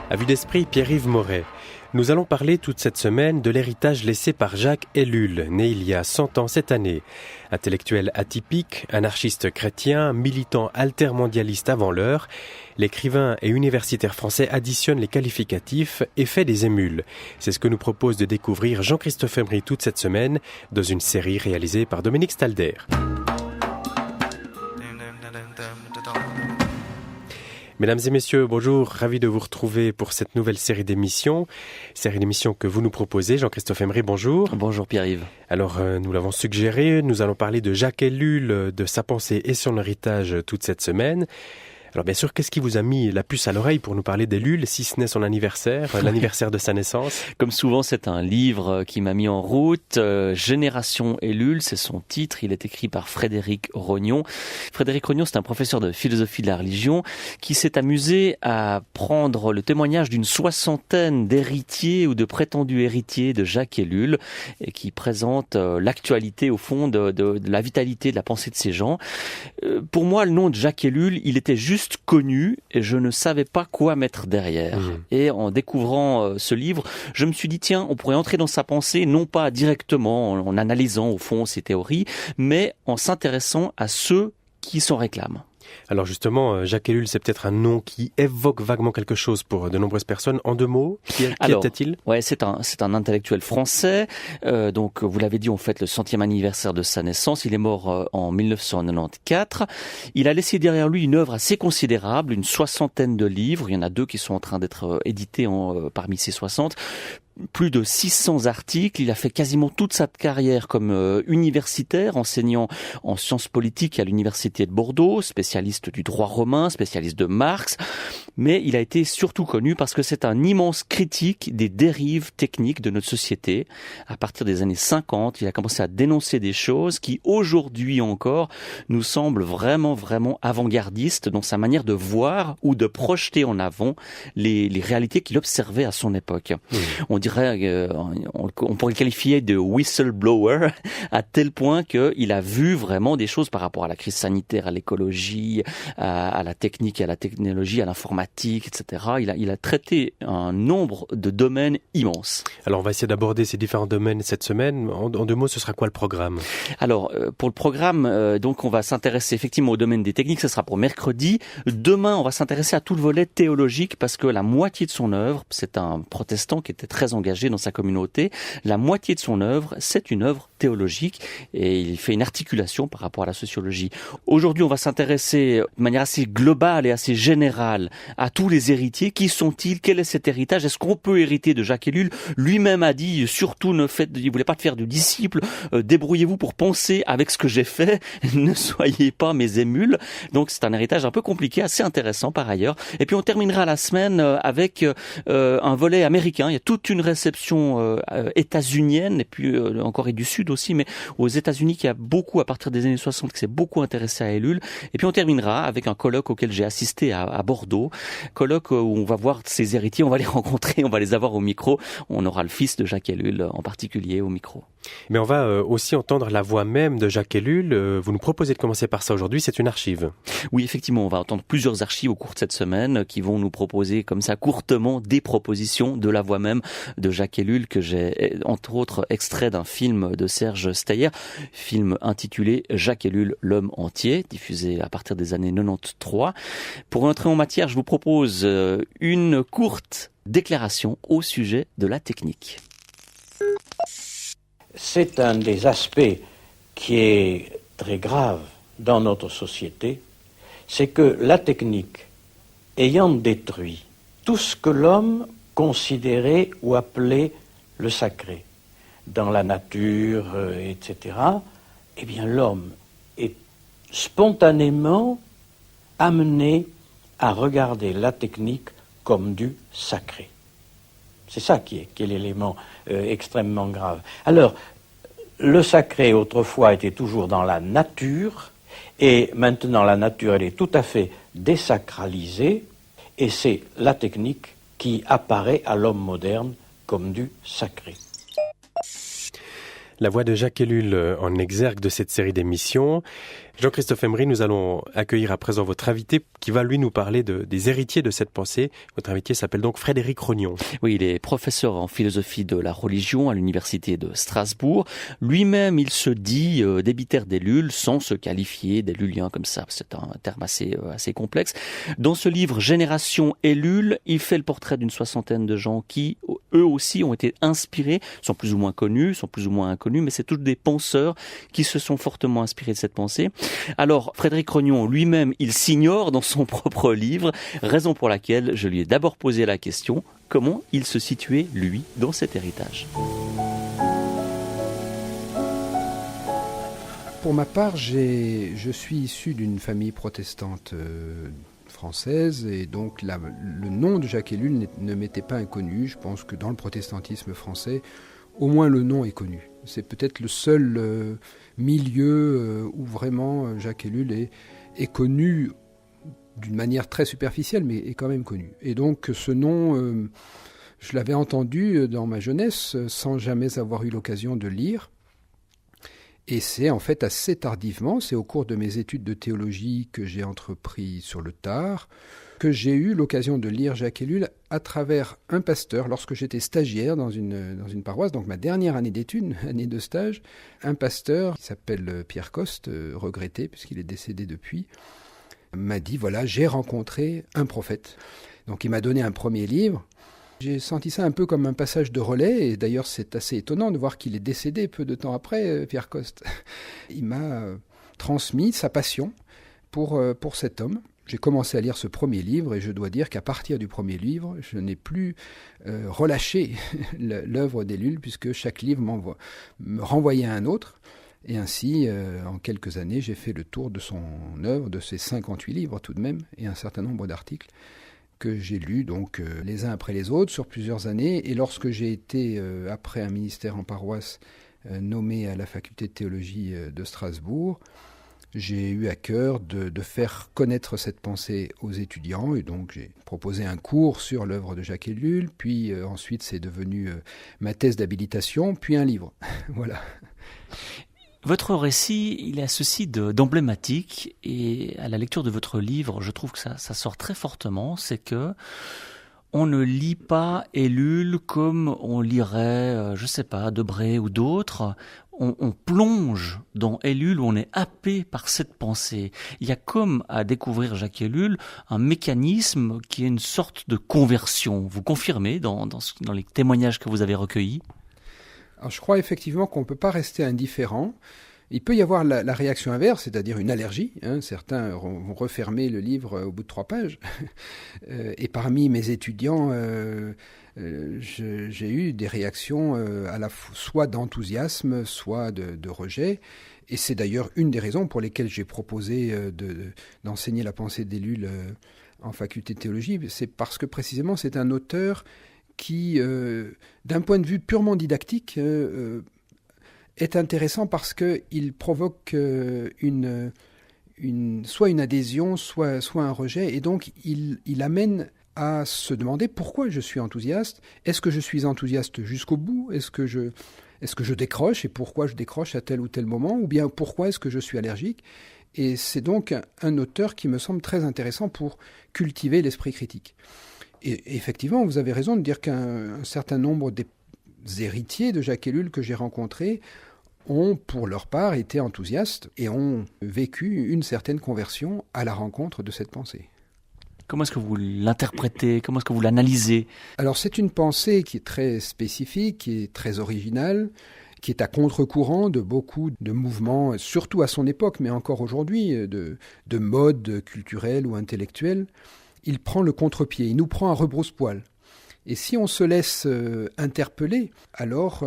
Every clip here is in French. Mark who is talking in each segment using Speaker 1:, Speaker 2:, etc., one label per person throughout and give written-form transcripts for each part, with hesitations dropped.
Speaker 1: À vue d'esprit, Pierre-Yves Moret. Nous allons parler toute cette semaine de l'héritage laissé par Jacques Ellul, né il y a 100 ans cette année. Intellectuel atypique, anarchiste chrétien, militant altermondialiste avant l'heure, l'écrivain et universitaire français additionne les qualificatifs et fait des émules. C'est ce que nous propose de découvrir Jean-Christophe Emery toute cette semaine dans une série réalisée par Dominique Stalder. Mesdames et messieurs, bonjour, ravi de vous retrouver pour cette nouvelle série d'émissions que vous nous proposez. Jean-Christophe Emery, bonjour.
Speaker 2: Bonjour Pierre-Yves.
Speaker 1: Alors, nous l'avons suggéré, nous allons parler de Jacques Ellul, de sa pensée et son héritage toute cette semaine. Alors bien sûr, qu'est-ce qui vous a mis la puce à l'oreille pour nous parler d'Ellul, si ce n'est son anniversaire, l'anniversaire de sa naissance?
Speaker 2: Comme souvent, c'est un livre qui m'a mis en route. Génération Ellul, c'est son titre. Il est écrit par Frédéric Rognon. Frédéric Rognon, c'est un professeur de philosophie de la religion qui s'est amusé à prendre le témoignage d'une soixantaine d'héritiers ou de prétendus héritiers de Jacques Ellul et qui présente l'actualité au fond de la vitalité de la pensée de ces gens. Pour moi, le nom de Jacques Ellul, il était juste connu et je ne savais pas quoi mettre derrière. Et en découvrant ce livre, je me suis dit, tiens, on pourrait entrer dans sa pensée, non pas directement en analysant au fond ses théories, mais en s'intéressant à ceux qui s'en réclament.
Speaker 1: Alors justement, Jacques Ellul, c'est peut-être un nom qui évoque vaguement quelque chose pour de nombreuses personnes. En 2 mots, qui était-il ?
Speaker 2: Ouais, c'est un intellectuel français. Donc, vous l'avez dit, on fête le 100e anniversaire de sa naissance. Il est mort en 1994. Il a laissé derrière lui une œuvre assez considérable, une soixantaine de livres. Il y en a 2 qui sont en train d'être édités parmi ces 60. Plus de 600 articles. Il a fait quasiment toute sa carrière comme universitaire, enseignant en sciences politiques à l'université de Bordeaux, spécialiste du droit romain, spécialiste de Marx. Mais il a été surtout connu parce que c'est un immense critique des dérives techniques de notre société. À partir des années 50, il a commencé à dénoncer des choses qui, aujourd'hui encore, nous semblent vraiment, vraiment avant-gardistes dans sa manière de voir ou de projeter en avant les réalités qu'il observait à son époque. On dirait, on pourrait le qualifier de whistleblower, à tel point qu'il a vu vraiment des choses par rapport à la crise sanitaire, à l'écologie, à la technique, à la technologie, à l'informatique, etc. Il a traité un nombre de domaines immenses.
Speaker 1: Alors on va essayer d'aborder ces différents domaines cette semaine. En 2 mots, ce sera quoi le programme ?
Speaker 2: Alors pour le programme, donc on va s'intéresser effectivement au domaine des techniques, ce sera pour mercredi. Demain, on va s'intéresser à tout le volet théologique parce que la moitié de son œuvre, c'est un protestant qui était très engagé dans sa communauté, la moitié de son œuvre, c'est une œuvre théologique et il fait une articulation par rapport à la sociologie. Aujourd'hui, on va s'intéresser de manière assez globale et assez générale à tous les héritiers. Qui sont-ils ? Quel est cet héritage ? Est-ce qu'on peut hériter de Jacques Ellul ? Lui-même a dit, surtout il voulait pas te faire de disciples, débrouillez-vous pour penser avec ce que j'ai fait, ne soyez pas mes émules. Donc c'est un héritage un peu compliqué, assez intéressant par ailleurs. Et puis on terminera la semaine avec un volet américain. Il y a toute une réception états-unienne et puis en Corée du Sud aussi, mais aux États-Unis qui a beaucoup, à partir des années 60, qui s'est beaucoup intéressé à Ellul. Et puis on terminera avec un colloque auquel j'ai assisté à Bordeaux, colloque où on va voir ses héritiers, on va les rencontrer, on va les avoir au micro. On aura le fils de Jacques Ellul en particulier au micro.
Speaker 1: Mais on va aussi entendre la voix même de Jacques Ellul. Vous nous proposez de commencer par ça aujourd'hui, c'est une archive.
Speaker 2: Oui, effectivement, on va entendre plusieurs archives au cours de cette semaine qui vont nous proposer comme ça courtement des propositions de la voix même de Jacques Ellul que j'ai entre autres extrait d'un film de Serge Steyer, film intitulé Jacques Ellul, l'homme entier, diffusé à partir des années 93. Pour entrer en matière, je vous propose une courte déclaration au sujet de la technique.
Speaker 3: C'est un des aspects qui est très grave dans notre société, c'est que la technique, ayant détruit tout ce que l'homme considérait ou appelait le sacré, dans la nature, etc., eh bien l'homme est spontanément amené à regarder la technique comme du sacré. C'est ça qui est l'élément extrêmement grave. Alors, le sacré, autrefois, était toujours dans la nature, et maintenant la nature, elle est tout à fait désacralisée, et c'est la technique qui apparaît à l'homme moderne comme du sacré.
Speaker 1: La voix de Jacques Ellul en exergue de cette série d'émissions. Jean-Christophe Emery, nous allons accueillir à présent votre invité qui va lui nous parler des héritiers de cette pensée. Votre invité s'appelle donc Frédéric Rognon.
Speaker 2: Oui, il est professeur en philosophie de la religion à l'université de Strasbourg. Lui-même, il se dit débitaire des Lull sans se qualifier des Lulliens comme ça. C'est un terme assez complexe. Dans ce livre Génération Ellul, il fait le portrait d'une soixantaine de gens qui, eux aussi, ont été inspirés, sont plus ou moins connus, sont plus ou moins inconnus, mais c'est tous des penseurs qui se sont fortement inspirés de cette pensée. Alors, Frédéric Rognon lui-même, il s'ignore dans son propre livre, raison pour laquelle je lui ai d'abord posé la question, comment il se situait, lui, dans cet héritage.
Speaker 4: Pour ma part, je suis issu d'une famille protestante française et donc le nom de Jacques Ellul ne m'était pas inconnu. Je pense que dans le protestantisme français, au moins le nom est connu. C'est peut-être le seul milieu où vraiment Jacques Ellul est connu d'une manière très superficielle, mais est quand même connu. Et donc ce nom, je l'avais entendu dans ma jeunesse sans jamais avoir eu l'occasion de lire. Et c'est en fait assez tardivement, c'est au cours de mes études de théologie que j'ai entrepris sur le tard, que j'ai eu l'occasion de lire Jacques Ellul à travers un pasteur, lorsque j'étais stagiaire dans une paroisse, donc ma dernière année d'études, année de stage, un pasteur qui s'appelle Pierre Coste, regretté puisqu'il est décédé depuis, m'a dit, voilà, j'ai rencontré un prophète. Donc il m'a donné un premier livre. J'ai senti ça un peu comme un passage de relais, et d'ailleurs c'est assez étonnant de voir qu'il est décédé peu de temps après, Pierre Coste. Il m'a transmis sa passion pour cet homme. J'ai commencé à lire ce premier livre, et je dois dire qu'à partir du premier livre, je n'ai plus relâché l'œuvre d'Ellul, puisque chaque livre me renvoyait à un autre. Et ainsi, en quelques années, j'ai fait le tour de son œuvre, de ses 58 livres tout de même, et un certain nombre d'articles que j'ai lus donc les uns après les autres sur plusieurs années. Et lorsque j'ai été, après un ministère en paroisse, nommé à la faculté de théologie de Strasbourg, j'ai eu à cœur de faire connaître cette pensée aux étudiants. Et donc j'ai proposé un cours sur l'œuvre de Jacques Ellul, puis ensuite c'est devenu ma thèse d'habilitation, puis un livre. Voilà.
Speaker 2: Votre récit, il a ceci d'emblématique, et à la lecture de votre livre, je trouve que ça sort très fortement, c'est que on ne lit pas Ellul comme on lirait, je sais pas, Debré ou d'autres. On plonge dans Ellul, où on est happé par cette pensée. Il y a comme à découvrir Jacques Ellul un mécanisme qui est une sorte de conversion. Vous confirmez dans les témoignages que vous avez recueillis ?
Speaker 4: Alors, je crois effectivement qu'on ne peut pas rester indifférent. Il peut y avoir la réaction inverse, c'est-à-dire une allergie. Certains vont refermer le livre au bout de 3 pages. Et parmi mes étudiants, j'ai eu des réactions soit d'enthousiasme, soit de rejet. Et c'est d'ailleurs une des raisons pour lesquelles j'ai proposé d'enseigner la pensée d'Ellul en faculté de théologie. C'est parce que précisément c'est un auteur qui, d'un point de vue purement didactique, est intéressant parce qu'il provoque soit une adhésion, soit un rejet, et donc il amène à se demander pourquoi je suis enthousiaste. Est-ce que je suis enthousiaste jusqu'au bout ? Est-ce que je décroche, et pourquoi je décroche à tel ou tel moment ? Ou bien pourquoi est-ce que je suis allergique ? Et c'est donc un auteur qui me semble très intéressant pour cultiver l'esprit critique. Et effectivement, vous avez raison de dire qu'un certain nombre des héritiers de Jacques Ellul que j'ai rencontrés ont, pour leur part, été enthousiastes et ont vécu une certaine conversion à la rencontre de cette pensée.
Speaker 2: Comment est-ce que vous l'interprétez ? Comment est-ce que vous l'analysez ? Alors,
Speaker 4: c'est une pensée qui est très spécifique, qui est très originale, qui est à contre-courant de beaucoup de mouvements, surtout à son époque, mais encore aujourd'hui, de mode culturel ou intellectuel. Il prend le contre-pied, il nous prend à rebrousse-poil. Et si on se laisse interpeller, alors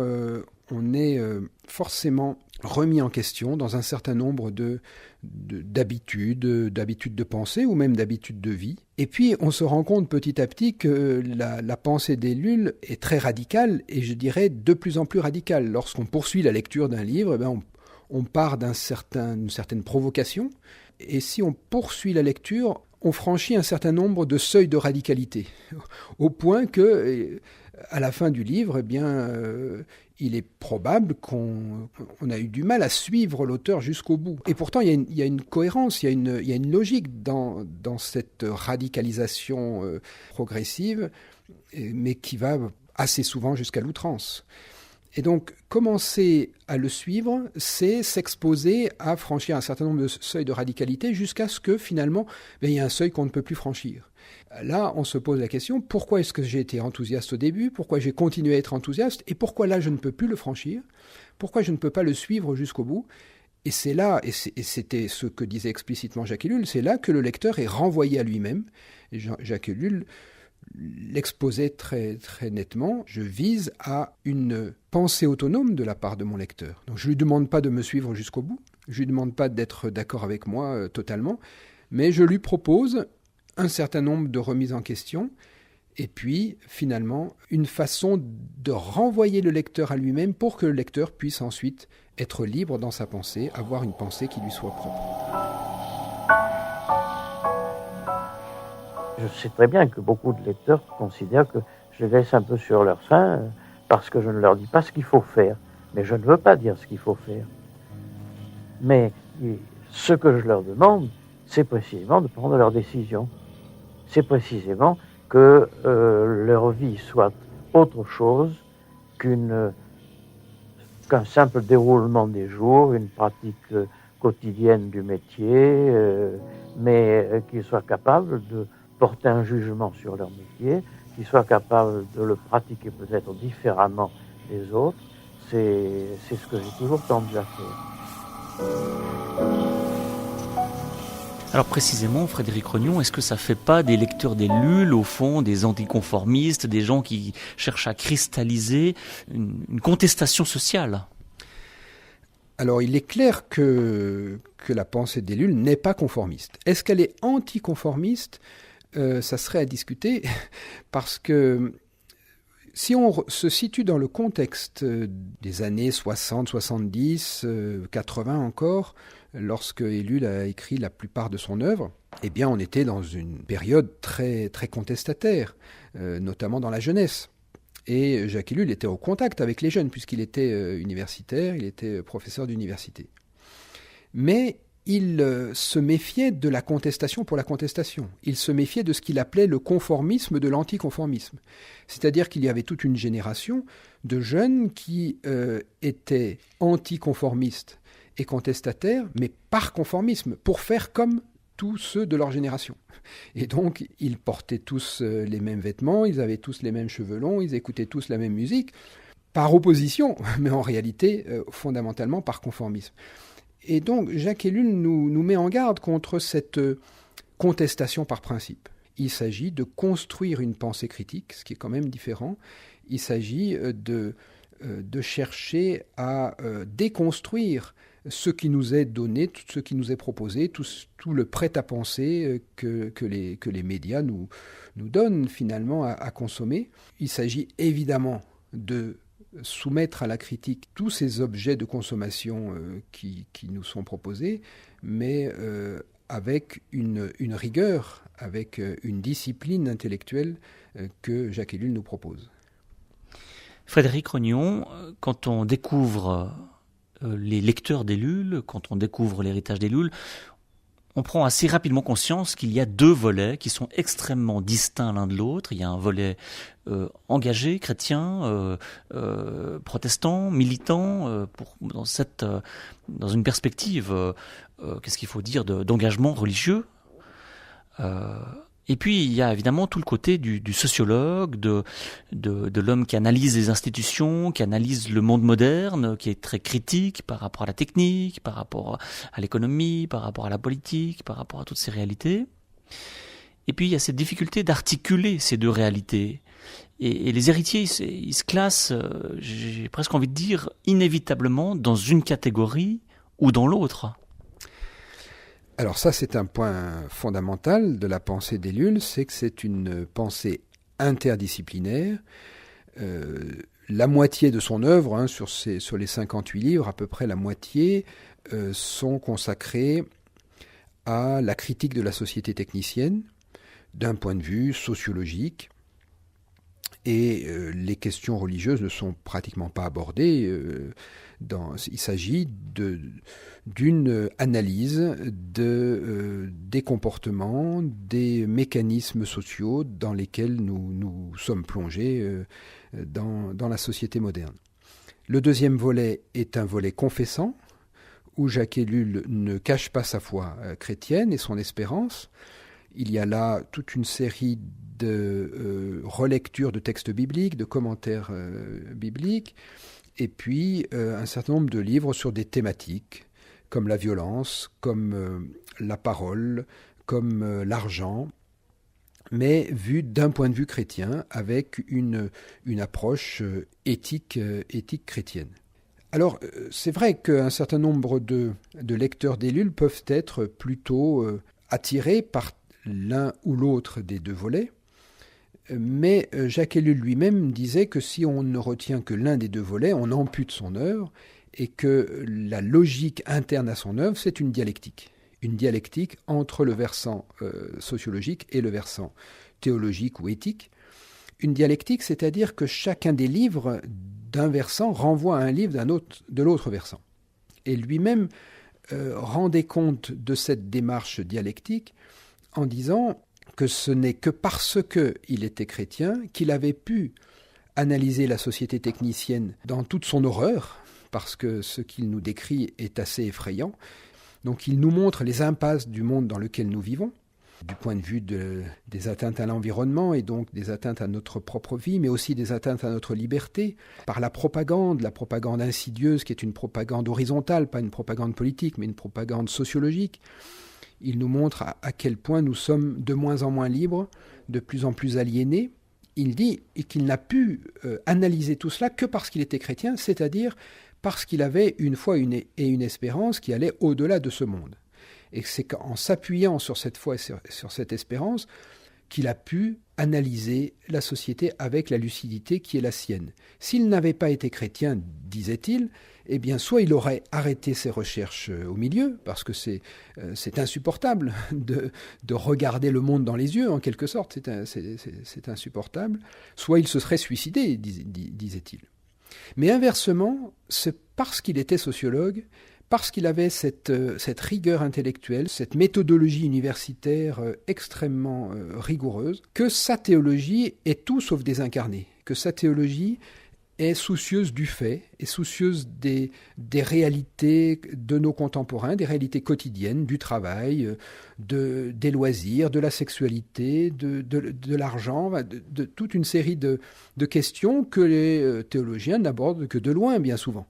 Speaker 4: on est forcément remis en question dans un certain nombre d'habitudes de pensée ou même d'habitudes de vie. Et puis on se rend compte petit à petit que la pensée d'Ellul est très radicale, et je dirais de plus en plus radicale. Lorsqu'on poursuit la lecture d'un livre, on part d'une certaine provocation, et si on poursuit la lecture, on franchit un certain nombre de seuils de radicalité, au point que à la fin du livre, eh bien, il est probable qu'on a eu du mal à suivre l'auteur jusqu'au bout. Et pourtant, il y a une cohérence, il y a une logique dans cette radicalisation progressive, mais qui va assez souvent jusqu'à l'outrance. Et donc, commencer à le suivre, c'est s'exposer à franchir un certain nombre de seuils de radicalité jusqu'à ce que, finalement, il y ait un seuil qu'on ne peut plus franchir. Là, on se pose la question, pourquoi est-ce que j'ai été enthousiaste au début? Pourquoi j'ai continué à être enthousiaste? Et pourquoi là, je ne peux plus le franchir? Pourquoi je ne peux pas le suivre jusqu'au bout? Et c'est là, et c'était ce que disait explicitement Jacques Ellul, c'est là que le lecteur est renvoyé à lui-même. Et Jacques Ellul l'exposait très, très nettement. Je vise à une pensée autonome de la part de mon lecteur. Donc je ne lui demande pas de me suivre jusqu'au bout, je ne lui demande pas d'être d'accord avec moi totalement, mais je lui propose un certain nombre de remises en question, et puis finalement une façon de renvoyer le lecteur à lui-même pour que le lecteur puisse ensuite être libre dans sa pensée, avoir une pensée qui lui soit propre.
Speaker 3: Je sais très bien que beaucoup de lecteurs considèrent que je les laisse un peu sur leur faim parce que je ne leur dis pas ce qu'il faut faire. Mais je ne veux pas dire ce qu'il faut faire. Mais ce que je leur demande, c'est précisément de prendre leurs décisions. C'est précisément que leur vie soit autre chose qu'un simple déroulement des jours, une pratique quotidienne du métier, mais qu'ils soient capables de porter un jugement sur leur métier, qu'ils soient capables de le pratiquer peut-être différemment des autres. C'est ce que j'ai toujours tendu à faire.
Speaker 2: Alors précisément, Frédéric Rognon, est-ce que ça fait pas des lecteurs d'Ellul, au fond, des anticonformistes, des gens qui cherchent à cristalliser une contestation sociale?
Speaker 4: Alors il est clair que la pensée d'Ellul n'est pas conformiste. Est-ce qu'elle est anticonformiste ? Ça serait à discuter, parce que si on se situe dans le contexte des années 60, 70, 80 encore, lorsque Ellul a écrit la plupart de son œuvre, eh bien on était dans une période très, très contestataire, notamment dans la jeunesse. Et Jacques Ellul était au contact avec les jeunes, puisqu'il était universitaire, il était professeur d'université. Mais il se méfiait de la contestation pour la contestation. Il se méfiait de ce qu'il appelait le conformisme de l'anticonformisme. C'est-à-dire qu'il y avait toute une génération de jeunes qui étaient anticonformistes et contestataires, mais par conformisme, pour faire comme tous ceux de leur génération. Et donc, ils portaient tous les mêmes vêtements, ils avaient tous les mêmes cheveux longs, ils écoutaient tous la même musique, par opposition, mais en réalité, fondamentalement, par conformisme. Et donc, Jacques Ellul nous met en garde contre cette contestation par principe. Il s'agit de construire une pensée critique, ce qui est quand même différent. Il s'agit de chercher à déconstruire ce qui nous est donné, tout ce qui nous est proposé, tout le prêt-à-penser que les médias nous donnent finalement à consommer. Il s'agit évidemment de soumettre à la critique tous ces objets de consommation qui nous sont proposés, mais avec une rigueur, avec une discipline intellectuelle que Jacques Ellul nous propose.
Speaker 2: Frédéric Rognon, quand on découvre les lecteurs d'Ellul, quand on découvre l'héritage d'Ellul, on prend assez rapidement conscience qu'il y a deux volets qui sont extrêmement distincts l'un de l'autre. Il y a un volet engagé, chrétien, protestant, militant, dans une perspective, qu'est-ce qu'il faut dire, d'engagement religieux. Et puis il y a évidemment tout le côté du sociologue, de l'homme qui analyse les institutions, qui analyse le monde moderne, qui est très critique par rapport à la technique, par rapport à l'économie, par rapport à la politique, par rapport à toutes ces réalités. Et puis il y a cette difficulté d'articuler ces deux réalités. Et les héritiers, ils se classent, j'ai presque envie de dire, inévitablement dans une catégorie ou dans l'autre.
Speaker 4: Alors ça, c'est un point fondamental de la pensée d'Ellul, c'est que c'est une pensée interdisciplinaire. La moitié de son œuvre, sur les 58 livres, à peu près la moitié, sont consacrés à la critique de la société technicienne, d'un point de vue sociologique, Et les questions religieuses ne sont pratiquement pas abordées. Il s'agit d'une analyse des comportements, des mécanismes sociaux dans lesquels nous sommes plongés dans la société moderne. Le deuxième volet est un volet confessant, où Jacques Ellul ne cache pas sa foi chrétienne et son espérance. Il y a là toute une série de relectures de textes bibliques, de commentaires bibliques, et puis un certain nombre de livres sur des thématiques, comme la violence, comme la parole, comme l'argent, mais vu d'un point de vue chrétien, avec une approche éthique chrétienne. Alors, c'est vrai qu'un certain nombre de lecteurs d'Ellul peuvent être plutôt attirés par l'un ou l'autre des deux volets, mais Jacques Ellul lui-même disait que si on ne retient que l'un des deux volets, on ampute son œuvre, et que la logique interne à son œuvre, c'est une dialectique entre le versant sociologique et le versant théologique ou éthique. Une dialectique, c'est-à-dire que chacun des livres d'un versant renvoie à un livre de l'autre versant. Et lui-même rendait compte de cette démarche dialectique en disant que ce n'est que parce qu'il était chrétien qu'il avait pu analyser la société technicienne dans toute son horreur, parce que ce qu'il nous décrit est assez effrayant. Donc il nous montre les impasses du monde dans lequel nous vivons, du point de vue des atteintes à l'environnement et donc des atteintes à notre propre vie, mais aussi des atteintes à notre liberté, par la propagande insidieuse qui est une propagande horizontale, pas une propagande politique, mais une propagande sociologique. Il nous montre à quel point nous sommes de moins en moins libres, de plus en plus aliénés. Il dit qu'il n'a pu analyser tout cela que parce qu'il était chrétien, c'est-à-dire parce qu'il avait une foi et une espérance qui allaient au-delà de ce monde. Et c'est qu'en s'appuyant sur cette foi et sur cette espérance qu'il a pu analyser la société avec la lucidité qui est la sienne. S'il n'avait pas été chrétien, disait-il, eh bien, soit il aurait arrêté ses recherches au milieu, parce que c'est insupportable de regarder le monde dans les yeux, en quelque sorte, c'est insupportable, soit il se serait suicidé, disait-il. Mais inversement, c'est parce qu'il était sociologue, parce qu'il avait cette rigueur intellectuelle, cette méthodologie universitaire extrêmement rigoureuse, que sa théologie est tout sauf désincarnée, que sa théologie est soucieuse du fait, est soucieuse des réalités de nos contemporains, des réalités quotidiennes, du travail, des loisirs, de la sexualité, de l'argent, de toute une série de questions que les théologiens n'abordent que de loin, bien souvent.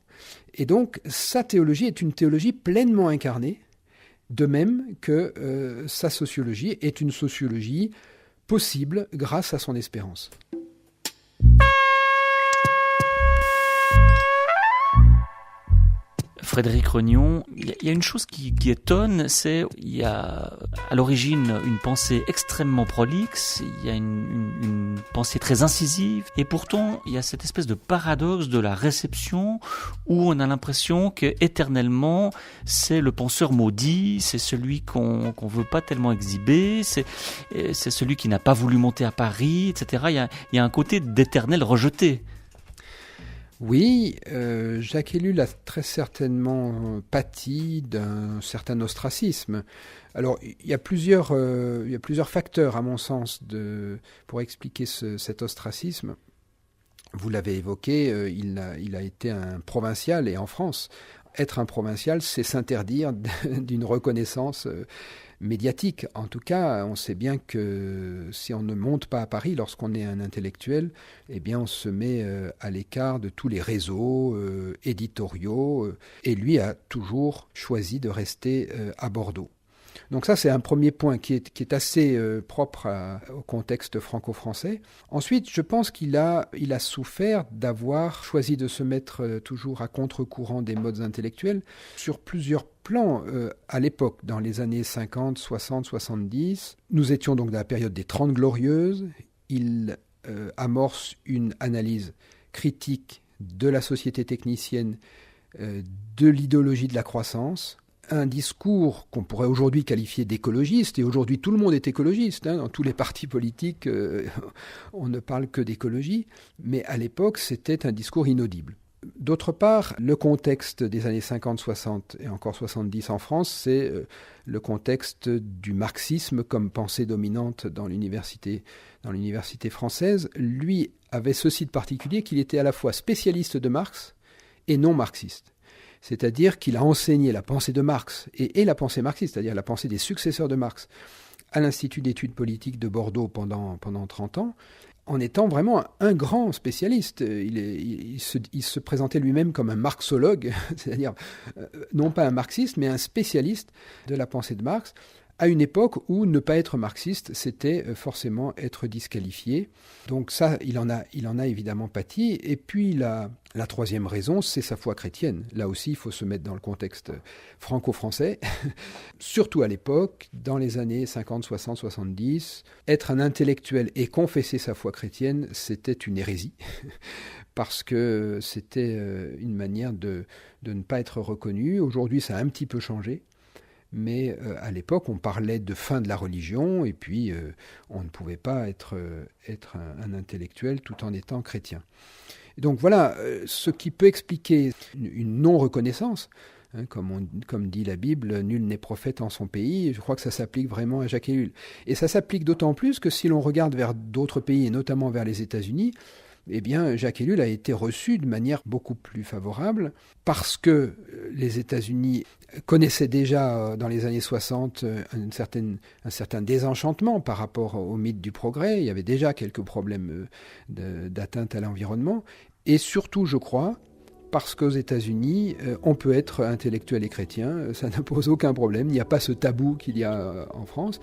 Speaker 4: Et donc, sa théologie est une théologie pleinement incarnée, de même que sa sociologie est une sociologie possible grâce à son espérance.
Speaker 2: Frédéric Regnon, il y a une chose qui étonne, c'est il y a à l'origine une pensée extrêmement prolixe, il y a une pensée très incisive, et pourtant il y a cette espèce de paradoxe de la réception où on a l'impression que éternellement c'est le penseur maudit, c'est celui qu'on veut pas tellement exhiber, c'est celui qui n'a pas voulu monter à Paris, etc. Il y a un côté d'éternel rejeté.
Speaker 4: Oui, Jacques Ellul a très certainement pâti d'un certain ostracisme. Alors, il y a plusieurs facteurs, à mon sens, pour expliquer cet ostracisme. Vous l'avez évoqué, il a été un provincial, et en France, être un provincial, c'est s'interdire d'une reconnaissance médiatique. En tout cas, on sait bien que si on ne monte pas à Paris lorsqu'on est un intellectuel, eh bien on se met à l'écart de tous les réseaux éditoriaux. Et lui a toujours choisi de rester à Bordeaux. Donc ça, c'est un premier point qui est assez propre au contexte franco-français. Ensuite, je pense qu'il a souffert d'avoir choisi de se mettre toujours à contre-courant des modes intellectuels sur plusieurs plans à l'époque, dans les années 50, 60, 70. Nous étions donc dans la période des 30 Glorieuses. Il amorce une analyse critique de la société technicienne, de l'idéologie de la croissance, un discours qu'on pourrait aujourd'hui qualifier d'écologiste, et aujourd'hui tout le monde est écologiste, dans tous les partis politiques, on ne parle que d'écologie, mais à l'époque c'était un discours inaudible. D'autre part, le contexte des années 50, 60 et encore 70 en France, c'est le contexte du marxisme comme pensée dominante dans l'université française. Lui avait ceci de particulier qu'il était à la fois spécialiste de Marx et non marxiste. C'est-à-dire qu'il a enseigné la pensée de Marx et la pensée marxiste, c'est-à-dire la pensée des successeurs de Marx, à l'Institut d'études politiques de Bordeaux pendant 30 ans, en étant vraiment un grand spécialiste. Il se présentait lui-même comme un marxologue, c'est-à-dire non pas un marxiste, mais un spécialiste de la pensée de Marx, à une époque où ne pas être marxiste, c'était forcément être disqualifié. Donc ça, il en a évidemment pâti. Et puis la troisième raison, c'est sa foi chrétienne. Là aussi, il faut se mettre dans le contexte franco-français. Surtout à l'époque, dans les années 50, 60, 70, être un intellectuel et confesser sa foi chrétienne, c'était une hérésie. Parce que c'était une manière de ne pas être reconnu. Aujourd'hui, ça a un petit peu changé. Mais à l'époque, on parlait de fin de la religion, et puis on ne pouvait pas être un intellectuel tout en étant chrétien. Et donc voilà, ce qui peut expliquer une non-reconnaissance, comme dit la Bible, nul n'est prophète en son pays. Je crois que ça s'applique vraiment à Jacques Ellul. Et ça s'applique d'autant plus que si l'on regarde vers d'autres pays, et notamment vers les États-Unis, eh bien, Jacques Ellul a été reçu de manière beaucoup plus favorable parce que les États-Unis connaissaient déjà dans les années 60 un certain désenchantement par rapport au mythe du progrès. Il y avait déjà quelques problèmes d'atteinte à l'environnement. Et surtout, je crois, parce qu'aux États-Unis, on peut être intellectuel et chrétien, ça ne pose aucun problème. Il n'y a pas ce tabou qu'il y a en France.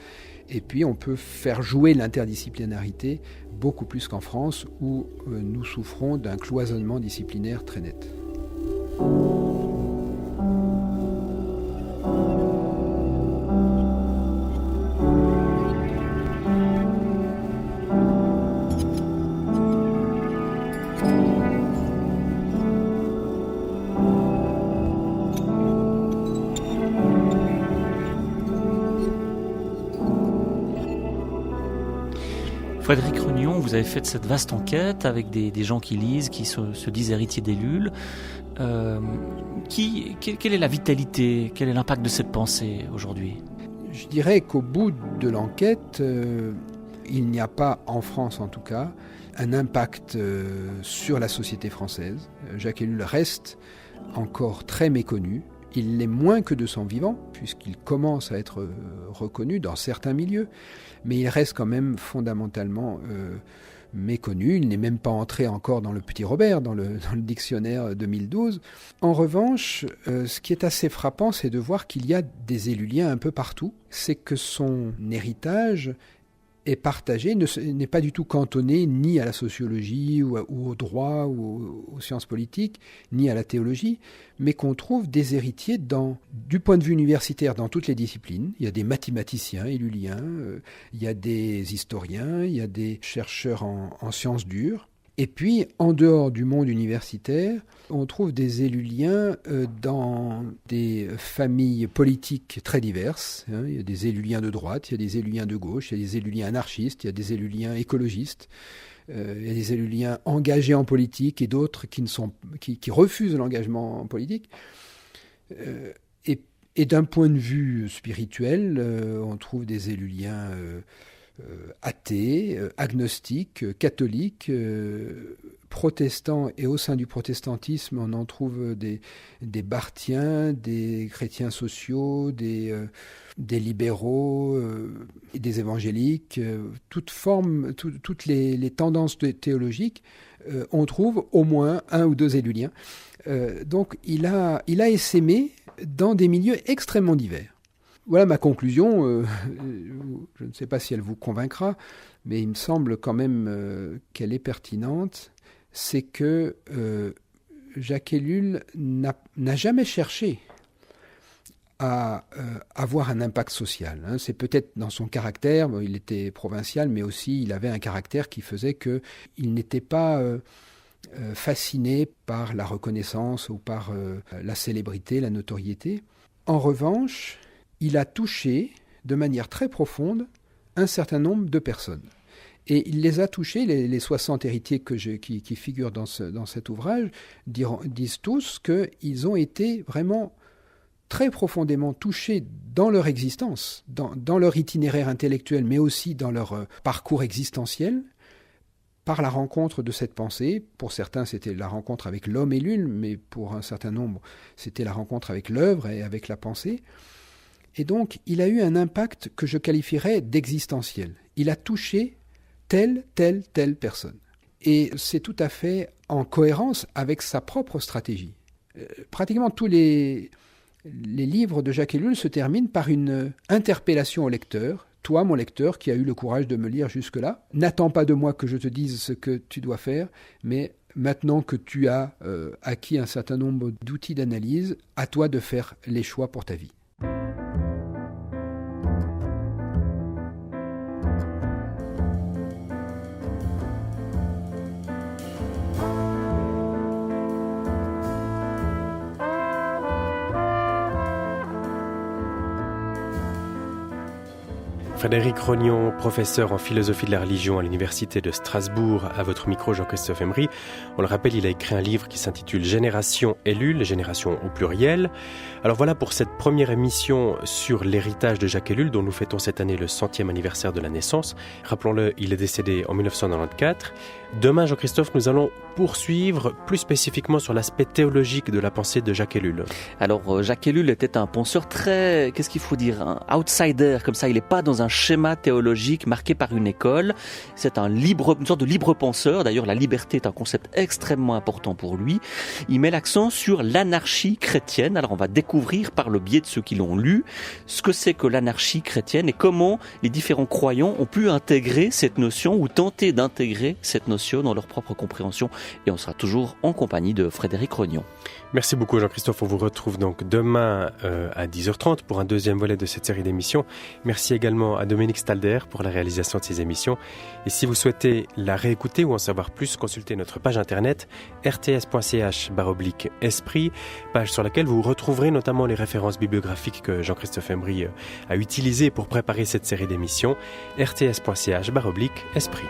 Speaker 4: Et puis, on peut faire jouer l'interdisciplinarité beaucoup plus qu'en France, où nous souffrons d'un cloisonnement disciplinaire très net.
Speaker 2: Frédéric Rugnon, vous avez fait cette vaste enquête avec des gens qui lisent, qui se disent héritiers d'Ellul. Quelle est la vitalité, quel est l'impact de cette pensée aujourd'hui ?
Speaker 4: Je dirais qu'au bout de l'enquête, il n'y a pas, en France en tout cas, un impact sur la société française. Jacques Ellul reste encore très méconnu. Il l'est moins que de son vivant, puisqu'il commence à être reconnu dans certains milieux, mais il reste quand même fondamentalement méconnu. Il n'est même pas entré encore dans le Petit Robert, dans le dictionnaire 2012. En revanche, ce qui est assez frappant, c'est de voir qu'il y a des Elluliens un peu partout. C'est que son héritage est partagé, n'est pas du tout cantonné ni à la sociologie ou au droit ou aux sciences politiques, ni à la théologie, mais qu'on trouve des héritiers du point de vue universitaire dans toutes les disciplines. Il y a des mathématiciens elluliens, il y a des historiens, il y a des chercheurs en sciences dures. Et puis, en dehors du monde universitaire, on trouve des Elluliens dans des familles politiques très diverses. Il y a des Elluliens de droite, il y a des Elluliens de gauche, il y a des Elluliens anarchistes, il y a des Elluliens écologistes, il y a des Elluliens engagés en politique et d'autres qui refusent l'engagement en politique. Et d'un point de vue spirituel, on trouve des Elluliens athées, agnostiques, catholiques, protestants, et au sein du protestantisme, on en trouve des barthiens, des chrétiens sociaux, des libéraux, et des évangéliques, toutes les tendances théologiques, on trouve au moins un ou deux Elluliens. Donc il a essaimé dans des milieux extrêmement divers. Voilà ma conclusion. Je ne sais pas si elle vous convaincra, mais il me semble quand même qu'elle est pertinente. C'est que Jacques Ellul n'a jamais cherché à avoir un impact social. C'est peut-être dans son caractère, il était provincial, mais aussi il avait un caractère qui faisait qu'il n'était pas fasciné par la reconnaissance ou par la célébrité, la notoriété. En revanche, il a touché de manière très profonde un certain nombre de personnes. Et il les a touchés, les 60 héritiers qui figurent dans cet ouvrage, disent tous qu'ils ont été vraiment très profondément touchés dans leur existence, dans leur itinéraire intellectuel, mais aussi dans leur parcours existentiel, par la rencontre de cette pensée. Pour certains, c'était la rencontre avec l'homme et l'une, mais pour un certain nombre, c'était la rencontre avec l'œuvre et avec la pensée. Et donc, il a eu un impact que je qualifierais d'existentiel. Il a touché telle personne. Et c'est tout à fait en cohérence avec sa propre stratégie. Pratiquement tous les livres de Jacques Ellul se terminent par une interpellation au lecteur. Toi, mon lecteur, qui as eu le courage de me lire jusque-là, n'attends pas de moi que je te dise ce que tu dois faire, mais maintenant que tu as acquis un certain nombre d'outils d'analyse, à toi de faire les choix pour ta vie.
Speaker 1: Frédéric Rognon, professeur en philosophie de la religion à l'université de Strasbourg, à votre micro Jean-Christophe Emery. On le rappelle, il a écrit un livre qui s'intitule Génération Ellul, génération au pluriel. Alors voilà pour cette première émission sur l'héritage de Jacques Ellul, dont nous fêtons cette année le 100e anniversaire de la naissance. Rappelons-le, il est décédé en 1994. Demain, Jean-Christophe, nous allons poursuivre plus spécifiquement sur l'aspect théologique de la pensée de Jacques Ellul.
Speaker 2: Alors, Jacques Ellul était un penseur très, qu'est-ce qu'il faut dire, un outsider, comme ça. Il n'est pas dans un schéma théologique marqué par une école. C'est une sorte de libre penseur. D'ailleurs, la liberté est un concept extrêmement important pour lui. Il met l'accent sur l'anarchie chrétienne. Alors, on va découvrir par le biais de ceux qui l'ont lu ce que c'est que l'anarchie chrétienne et comment les différents croyants ont pu intégrer cette notion ou tenter d'intégrer cette notion dans leur propre compréhension. Et on sera toujours en compagnie de Frédéric Rognon.
Speaker 1: Merci beaucoup Jean-Christophe. On vous retrouve donc demain à 10h30 pour un deuxième volet de cette série d'émissions. Merci également à Dominique Stalder pour la réalisation de ces émissions. Et si vous souhaitez la réécouter ou en savoir plus, consultez notre page internet rts.ch/esprit, page sur laquelle vous retrouverez notamment les références bibliographiques que Jean-Christophe Emery a utilisées pour préparer cette série d'émissions. rts.ch/esprit.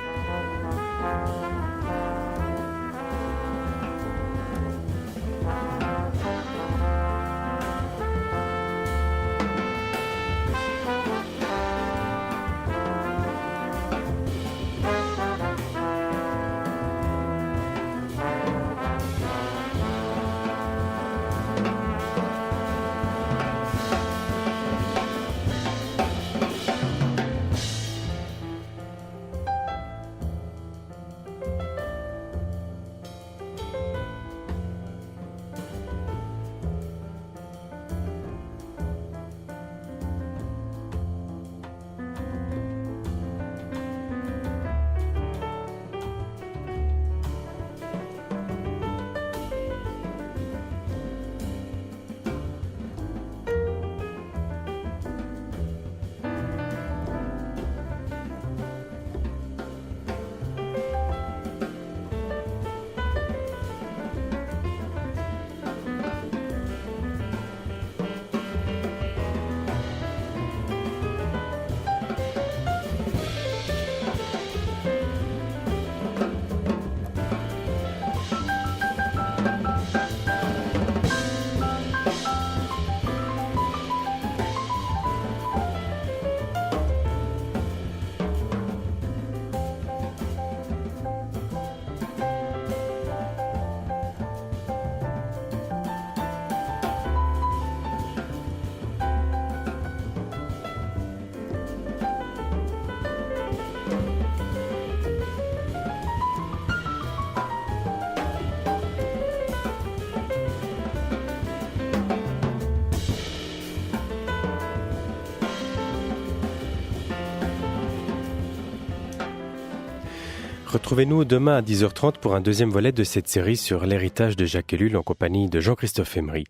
Speaker 1: Retrouvez-nous demain à 10h30 pour un deuxième volet de cette série sur l'héritage de Jacques Ellul en compagnie de Jean-Christophe Emery.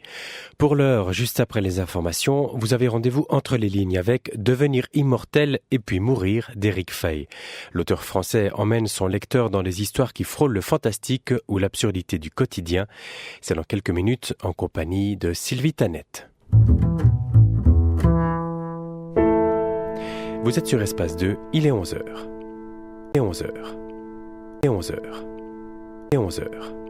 Speaker 1: Pour l'heure, juste après les informations, vous avez rendez-vous entre les lignes avec Devenir immortel et puis mourir d'Éric Fay. L'auteur français emmène son lecteur dans des histoires qui frôlent le fantastique ou l'absurdité du quotidien. C'est dans quelques minutes en compagnie de Sylvie Tanette. Vous êtes sur Espace 2, il est 11h. Et 11h. Et 11h. Et 11h.